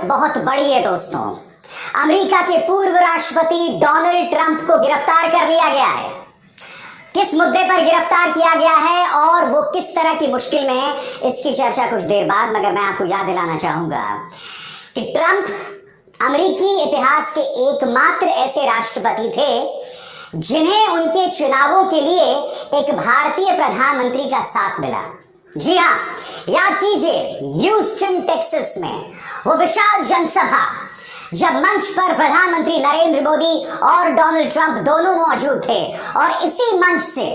बहुत बड़ी है दोस्तों। अमेरिका के पूर्व राष्ट्रपति डोनाल्ड ट्रंप को गिरफ्तार कर लिया गया है। किस मुद्दे पर गिरफ्तार किया गया है और वो किस तरह की मुश्किल में है, इसकी चर्चा कुछ देर बाद, मगर मैं आपको याद दिलाना चाहूंगा कि ट्रंप अमेरिकी इतिहास के एकमात्र ऐसे राष्ट्रपति थे जिन्हें उनके चुनावों के लिए एक भारतीय प्रधानमंत्री का साथ मिला। जी हाँ, याद कीजिए, ह्यूस्टन टेक्सास में वो विशाल जनसभा, जब मंच पर प्रधानमंत्री नरेंद्र मोदी और डोनाल्ड ट्रंप दोनों मौजूद थे और इसी मंच से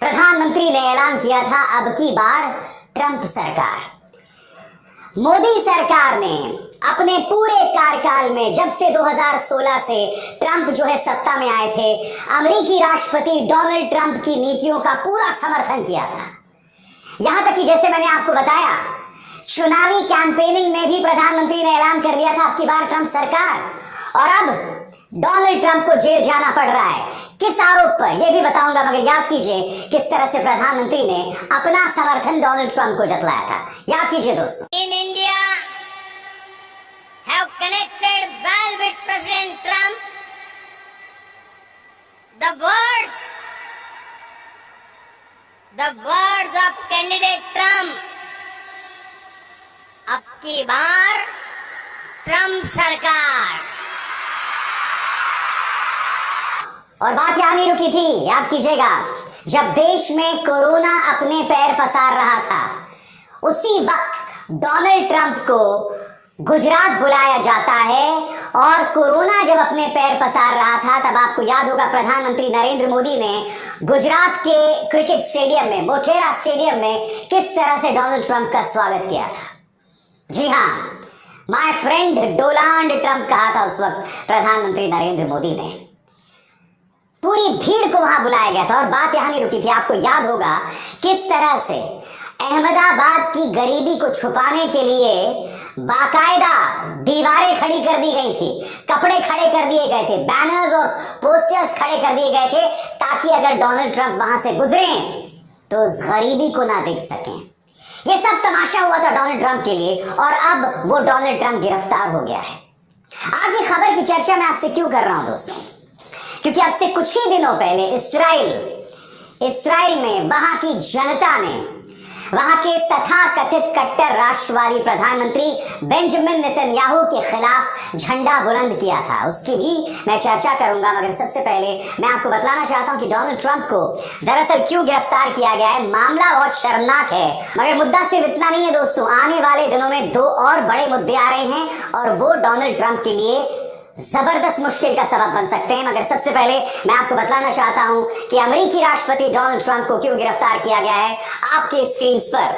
प्रधानमंत्री ने ऐलान किया था अब की बार ट्रंप सरकार। मोदी सरकार ने अपने पूरे कार्यकाल में, जब से 2016 से ट्रंप जो है सत्ता में आए थे, अमेरिकी राष्ट्रपति डोनाल्ड ट्रंप की नीतियों का पूरा समर्थन किया था। यहां तक कि जैसे मैंने आपको बताया, चुनावी कैंपेनिंग में भी प्रधानमंत्री ने ऐलान कर दिया था अब की बार ट्रंप सरकार, और अब डोनाल्ड ट्रंप को जेल जाना पड़ रहा है। किस आरोप पर, यह भी बताऊंगा, मगर याद कीजिए किस तरह से प्रधानमंत्री ने अपना समर्थन डोनाल्ड ट्रंप को जतलाया था। याद कीजिए दोस्तों। In India have connected well with President Trump. The words of candidate Trump. अब की बार ट्रंप सरकार। और बात यहां नहीं रुकी थी, याद कीजिएगा, जब देश में कोरोना अपने पैर पसार रहा था, उसी वक्त डोनाल्ड ट्रंप को गुजरात बुलाया जाता है। और कोरोना जब अपने पैर पसार रहा था, तब आपको याद होगा प्रधानमंत्री नरेंद्र मोदी ने गुजरात के क्रिकेट स्टेडियम में, मोटेरा स्टेडियम में, किस तरह से डोनाल्ड ट्रंप का स्वागत किया था। जी हाँ, माय फ्रेंड डोनाल्ड ट्रंप कहा था उस वक्त प्रधानमंत्री नरेंद्र मोदी ने। पूरी भीड़ को वहां बुलाया गया था। और बात यहां नहीं रुकी थी, आपको याद होगा किस तरह से अहमदाबाद की गरीबी को छुपाने के लिए बाकायदा दीवारें खड़ी कर दी गई थी, कपड़े खड़े कर दिए गए थे, बैनर्स और पोस्टर्स खड़े कर दिए गए थे, ताकि अगर डोनाल्ड ट्रंप वहां से गुजरे तो उस गरीबी को ना देख सकें। ये सब तमाशा हुआ था डोनाल्ड ट्रंप के लिए, और अब वो डोनाल्ड ट्रंप गिरफ्तार हो गया है। आज ये खबर की चर्चा मैं आपसे क्यों कर रहा हूं दोस्तों, क्योंकि अब से कुछ ही दिनों पहले इसराइल में वहां की जनता ने वहां के तथाकथित कट्टर राष्ट्रवादी प्रधानमंत्री बेंजामिन नेतन्याहू के खिलाफ झंडा बुलंद किया था। उसकी भी मैं चर्चा करूंगा, मगर सबसे पहले मैं आपको बतलाना चाहता हूं कि डोनाल्ड ट्रंप को दरअसल क्यों गिरफ्तार किया गया है। मामला बहुत शर्मनाक है, मगर मुद्दा सिर्फ इतना नहीं है दोस्तों। आने वाले दिनों में दो और बड़े मुद्दे आ रहे हैं, और वो डोनाल्ड ट्रंप के लिए जबरदस्त मुश्किल का सबब बन सकते हैं। मगर सबसे पहले मैं आपको बतलाना चाहता हूं कि अमेरिकी राष्ट्रपति डोनाल्ड ट्रंप को क्यों गिरफ्तार किया गया है। आपके स्क्रीन पर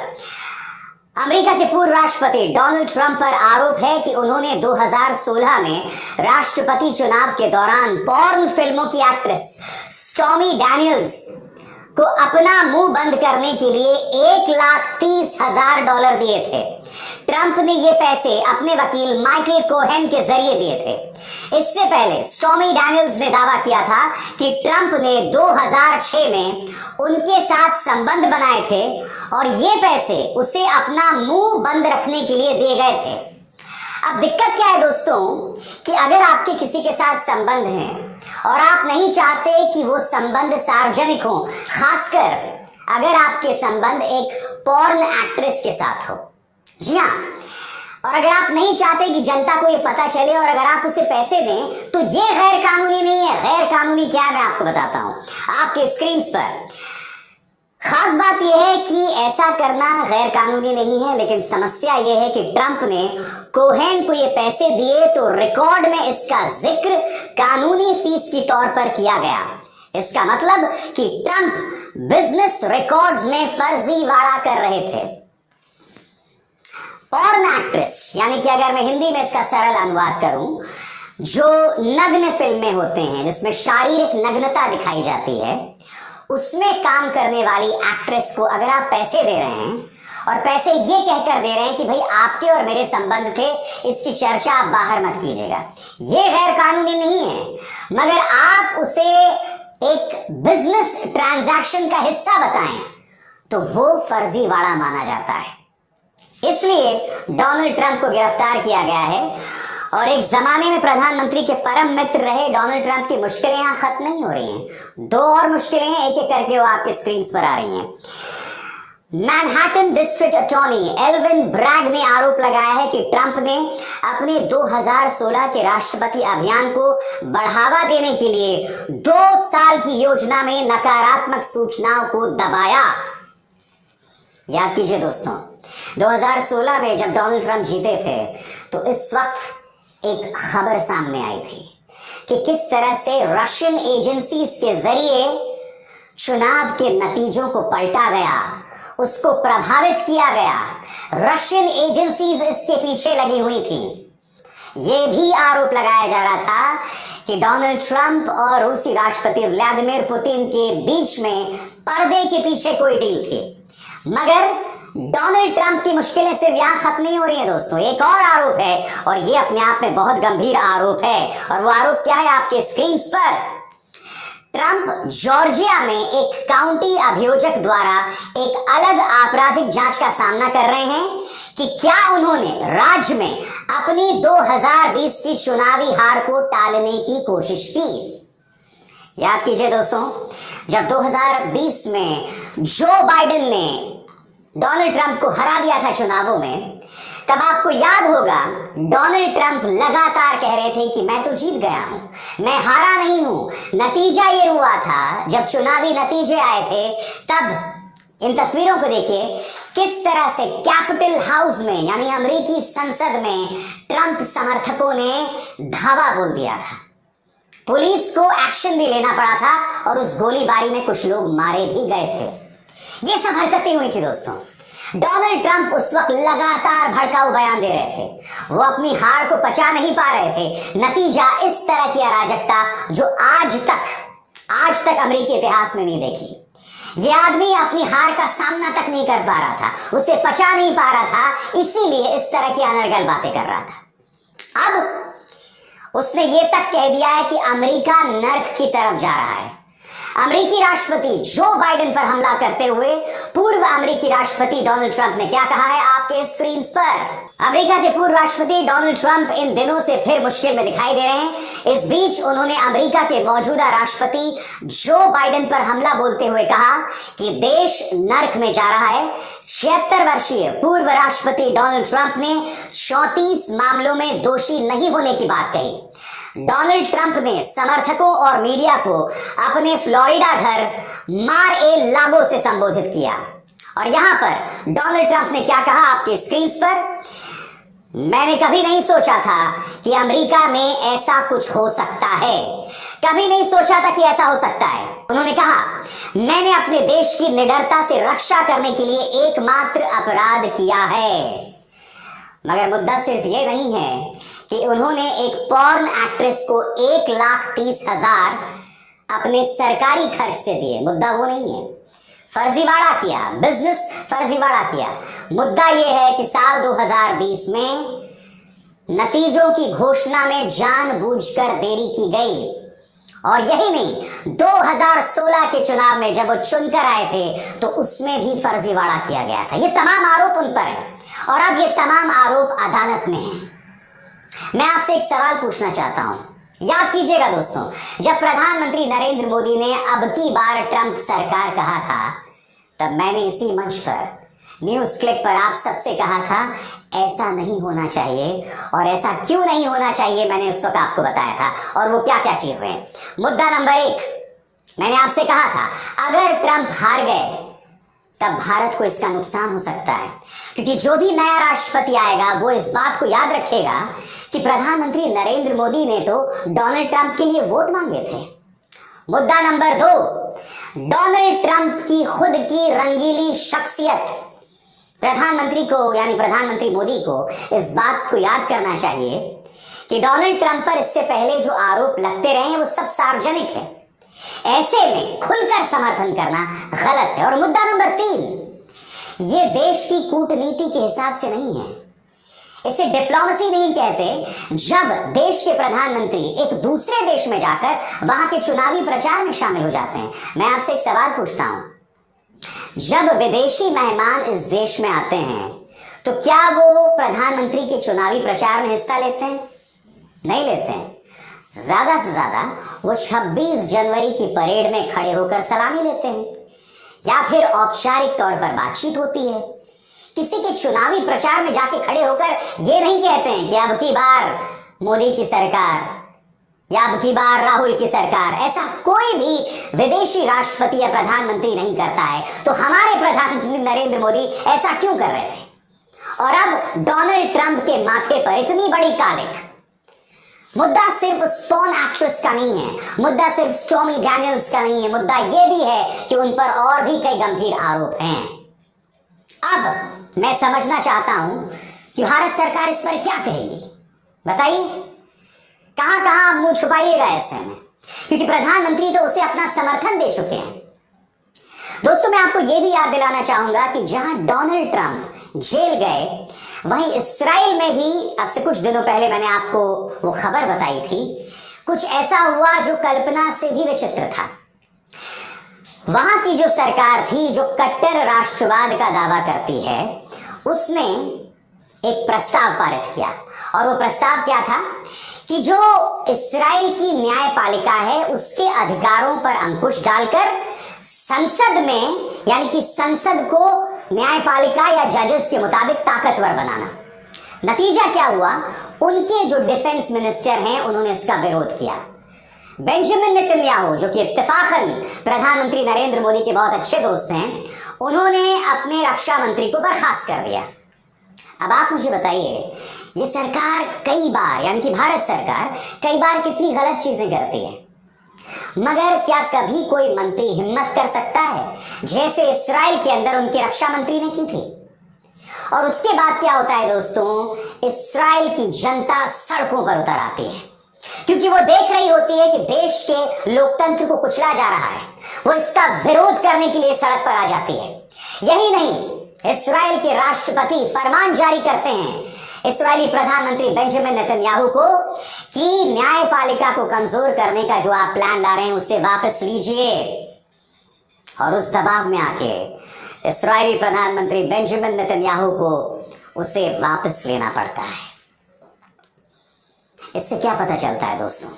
अमेरिका के पूर्व राष्ट्रपति डोनाल्ड ट्रंप पर आरोप है कि उन्होंने 2016 में राष्ट्रपति चुनाव के दौरान पॉर्न फिल्मों की एक्ट्रेस स्टॉर्मी डैनियल्स को अपना मुंह बंद करने के लिए $1,30,000 दिए थे। ट्रंप ने ये पैसे अपने वकील माइकल कोहेन के जरिए दिए थे। इससे पहले स्टॉर्मी डैनियल्स ने दावा किया था कि ट्रंप ने 2006 में उनके साथ संबंध बनाए थे, और ये पैसे उसे अपना मुंह बंद रखने के लिए दिए गए थे। अब दिक्कत क्या है दोस्तों, कि अगर आपके किसी के साथ संबंध हैं और आप नहीं चाहते कि वो संबंध सार्वजनिक हो, खासकर अगर आपके संबंध एक पॉर्न एक्ट्रेस के साथ हो, जी हाँ, और अगर आप नहीं चाहते कि जनता को ये पता चले, और अगर आप उसे पैसे दें, तो ये गैर कानूनी नहीं है। गैर कानूनी क्या है मैं आपको बताता हूं आपके स्क्रीन पर। खास बात यह है कि ऐसा करना गैर कानूनी नहीं है, लेकिन समस्या यह है कि ट्रंप ने कोहेन को ये पैसे दिए तो रिकॉर्ड में इसका जिक्र कानूनी फीस के तौर पर किया गया। इसका मतलब कि ट्रंप बिजनेस रिकॉर्ड्स में फर्जीवाड़ा कर रहे थे। पॉर्न एक्ट्रेस, यानी कि अगर मैं हिंदी में इसका सरल अनुवाद करूं, जो नग्न फिल्में होते हैं जिसमें शारीरिक नग्नता दिखाई जाती है, उसमें काम करने वाली एक्ट्रेस को अगर आप पैसे दे रहे हैं, और पैसे ये कहकर दे रहे हैं कि भाई आपके और मेरे संबंध थे, इसकी चर्चा आप बाहर मत कीजिएगा, ये गैर कानूनी नहीं है, मगर आप उसे एक बिजनेस ट्रांजैक्शन का हिस्सा बताएं तो वो फर्जीवाड़ा माना जाता है। इसलिए डोनाल्ड ट्रंप को गिरफ्तार किया गया है। और एक जमाने में प्रधानमंत्री के परम मित्र रहे डोनाल्ड ट्रंप की मुश्किलें यहाँ खत्म नहीं हो रही हैं। दो और मुश्किलें हैं, एक एक करके वो आपके स्क्रीन पर आ रही हैं। Manhattan district attorney Alvin Bragg ने आरोप लगाया है कि ट्रंप ने अपने 2016 के राष्ट्रपति अभियान को बढ़ावा देने के लिए 2 साल की योजना में नकारात्मक सूचनाओं को दबाया। याद कीजिए दोस्तों, 2016 में जब डोनाल्ड ट्रंप जीते थे तो इस वक्त एक खबर सामने आई थी कि किस तरह से रशियन एजेंसीज के जरिए चुनाव के नतीजों को पलटा गया, उसको प्रभावित किया गया। रशियन एजेंसीज इसके पीछे लगी हुई थी। यह भी आरोप लगाया जा रहा था कि डोनाल्ड ट्रंप और रूसी राष्ट्रपति व्लादिमीर पुतिन के बीच में पर्दे के पीछे कोई डील थी। मगर डोनाल्ड ट्रंप की मुश्किलें सिर्फ यहां खत्म नहीं हो रही हैं दोस्तों, एक और आरोप है और ये अपने आप में बहुत गंभीर आरोप है। और वो आरोप क्या है आपके स्क्रीन पर। ट्रंप जॉर्जिया में एक काउंटी अभियोजक द्वारा एक अलग आपराधिक जांच का सामना कर रहे हैं कि क्या उन्होंने राज्य में अपनी 2020 की चुनावी हार को टालने की कोशिश की। याद कीजिए दोस्तों, जब 2020 में जो बाइडेन ने डोनाल्ड ट्रंप को हरा दिया था चुनावों में, तब आपको याद होगा डोनाल्ड ट्रंप लगातार कह रहे थे कि मैं तो जीत गया हूं, मैं हारा नहीं हूं। नतीजा ये हुआ था, जब चुनावी नतीजे आए थे तब इन तस्वीरों को देखिए किस तरह से कैपिटल हाउस में यानी अमेरिकी संसद में ट्रंप समर्थकों ने धावा बोल दिया था। पुलिस को एक्शन भी लेना पड़ा था और उस गोलीबारी में कुछ लोग मारे भी गए थे। ये सब हरकतें हुई थी दोस्तों। डोनाल्ड ट्रंप उस वक्त लगातार भड़काऊ बयान दे रहे थे, वो अपनी हार को पचा नहीं पा रहे थे। नतीजा इस तरह की अराजकता जो आज तक अमेरिकी इतिहास में नहीं देखी। ये आदमी अपनी हार का सामना तक नहीं कर पा रहा था, उसे पचा नहीं पा रहा था, इसीलिए इस तरह की अनर्गल बातें कर रहा था। अब उसने ये तक कह दिया है कि अमेरिका नर्क की तरफ जा रहा है। अमेरिकी राष्ट्रपति जो बाइडेन पर हमला करते हुए पूर्व अमेरिकी राष्ट्रपति डोनाल्ड ट्रंप ने क्या कहा है आपके स्क्रीन पर। अमेरिका के पूर्व राष्ट्रपति डोनाल्ड ट्रंप इन दिनों से फिर मुश्किल में दिखाई दे रहे हैं। इस बीच उन्होंने अमेरिका के मौजूदा राष्ट्रपति जो बाइडेन पर हमला बोलते हुए कहा कि देश नर्क में जा रहा है। 76 वर्षीय पूर्व राष्ट्रपति डोनाल्ड ट्रंप ने 34 मामलों में दोषी नहीं होने की बात कही। डोनाल्ड ट्रंप ने समर्थकों और मीडिया को अपने फ्लोरिडा घर मार ए लागो से संबोधित किया। और यहां पर डोनाल्ड ट्रंप ने क्या कहा आपके स्क्रीन पर। मैंने कभी नहीं सोचा था कि अमेरिका में ऐसा कुछ हो सकता है, कभी नहीं सोचा था कि ऐसा हो सकता है। उन्होंने कहा, मैंने अपने देश की निडरता से रक्षा करने के लिए एकमात्र अपराध किया है। मगर मुद्दा सिर्फ ये नहीं है कि उन्होंने एक पॉर्न एक्ट्रेस को 1,30,000 अपने सरकारी खर्च से दिए। मुद्दा वो नहीं है, फर्जीवाड़ा किया, बिजनेस फर्जीवाड़ा किया। मुद्दा यह है कि साल 2020 में नतीजों की घोषणा में जानबूझकर देरी की गई। और यही नहीं, 2016 के चुनाव में जब वो चुनकर आए थे तो उसमें भी फर्जीवाड़ा किया गया था। ये तमाम आरोप उन पर है और अब ये तमाम आरोप अदालत में है। मैं आपसे एक सवाल पूछना चाहता हूं, याद कीजिएगा दोस्तों, जब प्रधानमंत्री नरेंद्र मोदी ने अब की बार ट्रंप सरकार कहा था, तब मैंने इसी मंच पर न्यूज क्लिक पर आप सबसे कहा था ऐसा नहीं होना चाहिए। और ऐसा क्यों नहीं होना चाहिए मैंने उस वक्त आपको बताया था, और वो क्या क्या चीजें। मुद्दा नंबर 1, मैंने आपसे कहा था अगर ट्रंप हार गए तब भारत को इसका नुकसान हो सकता है, क्योंकि जो भी नया राष्ट्रपति आएगा वो इस बात को याद रखेगा कि प्रधानमंत्री नरेंद्र मोदी ने तो डोनाल्ड ट्रंप के लिए वोट मांगे थे। मुद्दा नंबर 2, डोनाल्ड ट्रंप की खुद की रंगीली शख्सियत। प्रधानमंत्री को यानी प्रधानमंत्री मोदी को इस बात को याद करना चाहिए कि डोनाल्ड ट्रंप पर इससे पहले जो आरोप लगते रहे हैं वो सब सार्वजनिक है। ऐसे में खुलकर समर्थन करना गलत है। और मुद्दा नंबर 3, ये देश की कूटनीति के हिसाब से नहीं है, इसे डिप्लोमेसी नहीं कहते जब देश के प्रधानमंत्री एक दूसरे देश में जाकर वहां के चुनावी प्रचार में शामिल हो जाते हैं। मैं आपसे एक सवाल पूछता हूं, जब विदेशी मेहमान इस देश में आते हैं तो क्या वो प्रधानमंत्री के चुनावी प्रचार में हिस्सा लेते हैं? नहीं लेते हैं। ज्यादा से ज्यादा वो 26 जनवरी की परेड में खड़े होकर सलामी लेते हैं या फिर औपचारिक तौर पर बातचीत होती है। किसी के चुनावी प्रचार में जाके खड़े होकर ये नहीं कहते हैं कि अब की बार मोदी की सरकार या अब की बार राहुल की सरकार। ऐसा कोई भी विदेशी राष्ट्रपति या प्रधानमंत्री नहीं करता है। तो हमारे प्रधानमंत्री नरेंद्र मोदी ऐसा क्यों कर रहे थे? और अब डोनाल्ड ट्रंप के माथे पर इतनी बड़ी कालिक। मुद्दा सिर्फ उस पॉर्न एक्ट्रेस का नहीं है, मुद्दा सिर्फ स्टॉर्मी डैनियल्स का नहीं है, मुद्दा यह भी है कि उन पर और भी कई गंभीर आरोप हैं। अब मैं समझना चाहता हूं कि भारत सरकार इस पर क्या कहेगी। बताइए, कहां कहां आप मुंह छुपाइएगा ऐसे में, क्योंकि प्रधानमंत्री तो उसे अपना समर्थन दे चुके हैं। दोस्तों, मैं आपको यह भी याद दिलाना चाहूंगा कि जहां डोनाल्ड ट्रंप जेल गए, वहीं इस्राइल में भी अब से कुछ दिनों पहले मैंने आपको वो खबर बताई थी, कुछ ऐसा हुआ जो कल्पना से भी विचित्र था। वहां की जो सरकार थी जो कट्टर राष्ट्रवाद का दावा करती है, उसने एक प्रस्ताव पारित किया। और वो प्रस्ताव क्या था कि जो इस्राइल की न्यायपालिका है उसके अधिकारों पर अंकुश डालकर संसद में, यानी कि संसद को न्यायपालिका या जजेस के मुताबिक ताकतवर बनाना। नतीजा क्या हुआ? उनके जो डिफेंस मिनिस्टर हैं उन्होंने इसका विरोध किया। बेंजामिन नेतन्याहू, जो कि इत्तेफाकन प्रधानमंत्री नरेंद्र मोदी के बहुत अच्छे दोस्त हैं, उन्होंने अपने रक्षा मंत्री को बर्खास्त कर दिया। अब आप मुझे बताइए, ये सरकार कई बार, यानी कि भारत सरकार कई बार कितनी गलत चीजें करती है, मगर क्या कभी कोई मंत्री हिम्मत कर सकता है जैसे इस्राइल के अंदर उनके रक्षा मंत्री ने की थी? और उसके बाद क्या होता है दोस्तों? इस्राइल की जनता सड़कों पर उतर आती है, क्योंकि वो देख रही होती है कि देश के लोकतंत्र को कुचला जा रहा है। वो इसका विरोध करने के लिए सड़क पर आ जाती है। यही नहीं, इस्राइल के राष्ट्रपति फरमान जारी करते हैं इस्राएली प्रधानमंत्री बेंजामिन नेतन्याहू को कि न्यायपालिका को कमजोर करने का जो आप प्लान ला रहे हैं उसे वापस लीजिए। और उस दबाव में आके इस्राएली प्रधानमंत्री बेंजामिन नेतन्याहू को उसे वापस लेना पड़ता है। इससे क्या पता चलता है दोस्तों?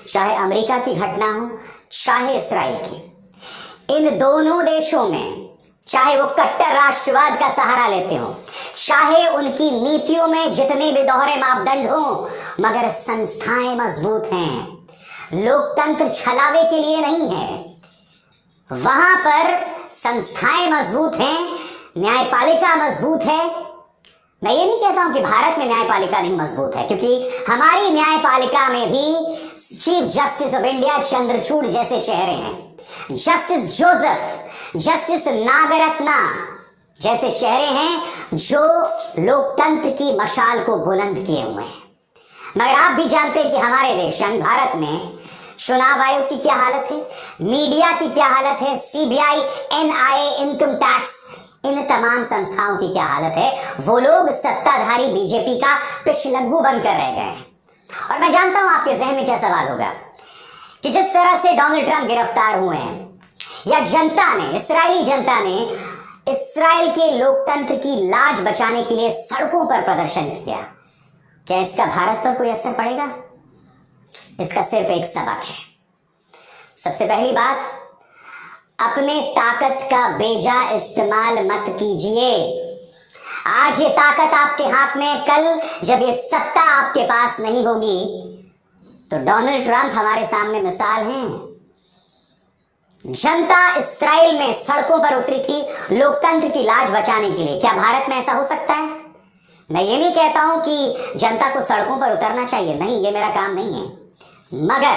चाहे अमेरिका की घटना हो, चाहे इस्राएल की, इन दोनों देशों में चाहे वो कट्टर राष्ट्रवाद का सहारा लेते हो, चाहे उनकी नीतियों में जितने भी दोहरे मापदंड हो, मगर संस्थाएं मजबूत हैं। लोकतंत्र छलावे के लिए नहीं है, वहां पर संस्थाएं मजबूत हैं, न्यायपालिका मजबूत है। मैं ये नहीं कहता हूं कि भारत में न्यायपालिका नहीं मजबूत है, क्योंकि हमारी न्यायपालिका में भी chief justice of India Chandrachud जैसे चेहरे हैं, जस्टिस जोसेफ, जस्टिस नागरत्ना जैसे चेहरे हैं जो लोकतंत्र की मशाल को बुलंद किए हुए हैं। मगर आप भी जानते हैं कि हमारे देश यानी भारत में चुनाव आयोग की क्या हालत है, मीडिया की क्या हालत है, सीबीआई, एनआईए, इनकम टैक्स, इन तमाम संस्थाओं की क्या हालत है। वो लोग सत्ताधारी बीजेपी का पिछलग्गू बनकर रह गए हैं। और मैं जानता हूं आपके जहन में क्या सवाल होगा कि जिस तरह से डोनाल्ड ट्रंप गिरफ्तार हुए हैं, या जनता ने, इस्राएली जनता ने इस्राएल के लोकतंत्र की लाज बचाने के लिए सड़कों पर प्रदर्शन किया, क्या इसका भारत पर कोई असर पड़ेगा? इसका सिर्फ एक सबक है। सबसे पहली बात, अपने ताकत का बेजा इस्तेमाल मत कीजिए। आज ये ताकत आपके हाथ में, कल जब ये सत्ता आपके पास नहीं होगी तो डोनाल्ड ट्रंप हमारे सामने मिसाल हैं। जनता इस्राएल में सड़कों पर उतरी थी लोकतंत्र की लाज बचाने के लिए। क्या भारत में ऐसा हो सकता है? मैं ये नहीं कहता हूं कि जनता को सड़कों पर उतरना चाहिए, नहीं, ये मेरा काम नहीं है। मगर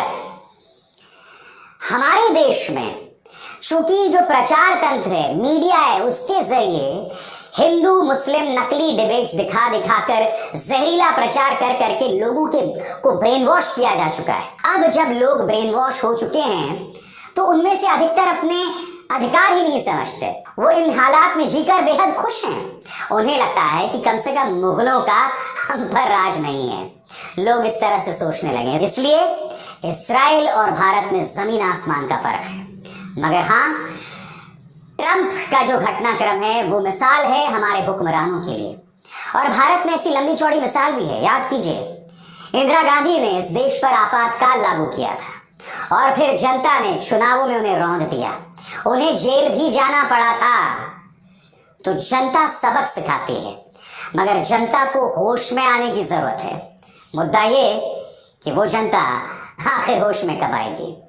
हमारे देश में चूंकि जो प्रचार तंत्र है, मीडिया है, उसके जरिए हिंदू मुस्लिम नकली डिबेट्स दिखा दिखाकर जहरीला प्रचार कर करके लोगों को ब्रेन वॉश किया जा चुका है। अब जब लोग ब्रेन वॉश हो चुके हैं तो उनमें से अधिकतर अपने अधिकार ही नहीं समझते। वो इन हालात में जीकर बेहद खुश हैं। उन्हें लगता है कि कम से कम मुगलों का हम पर राज नहीं है। लोग इस तरह से सोचने लगे। इसलिए इस्राएल और भारत में जमीन आसमान का फर्क है। मगर हाँ, ट्रंप का जो घटनाक्रम है वो मिसाल है हमारे हुक्मरानों के लिए। और भारत में ऐसी लंबी चौड़ी मिसाल भी है, याद कीजिए। इंदिरा गांधी ने इस देश पर आपातकाल लागू किया था और फिर जनता ने चुनावों में उन्हें रौंद दिया, उन्हें जेल भी जाना पड़ा था। तो जनता सबक सिखाती है, मगर जनता को होश में आने की जरूरत है। मुद्दा ये कि वो जनता आखिर होश में कब आएगी।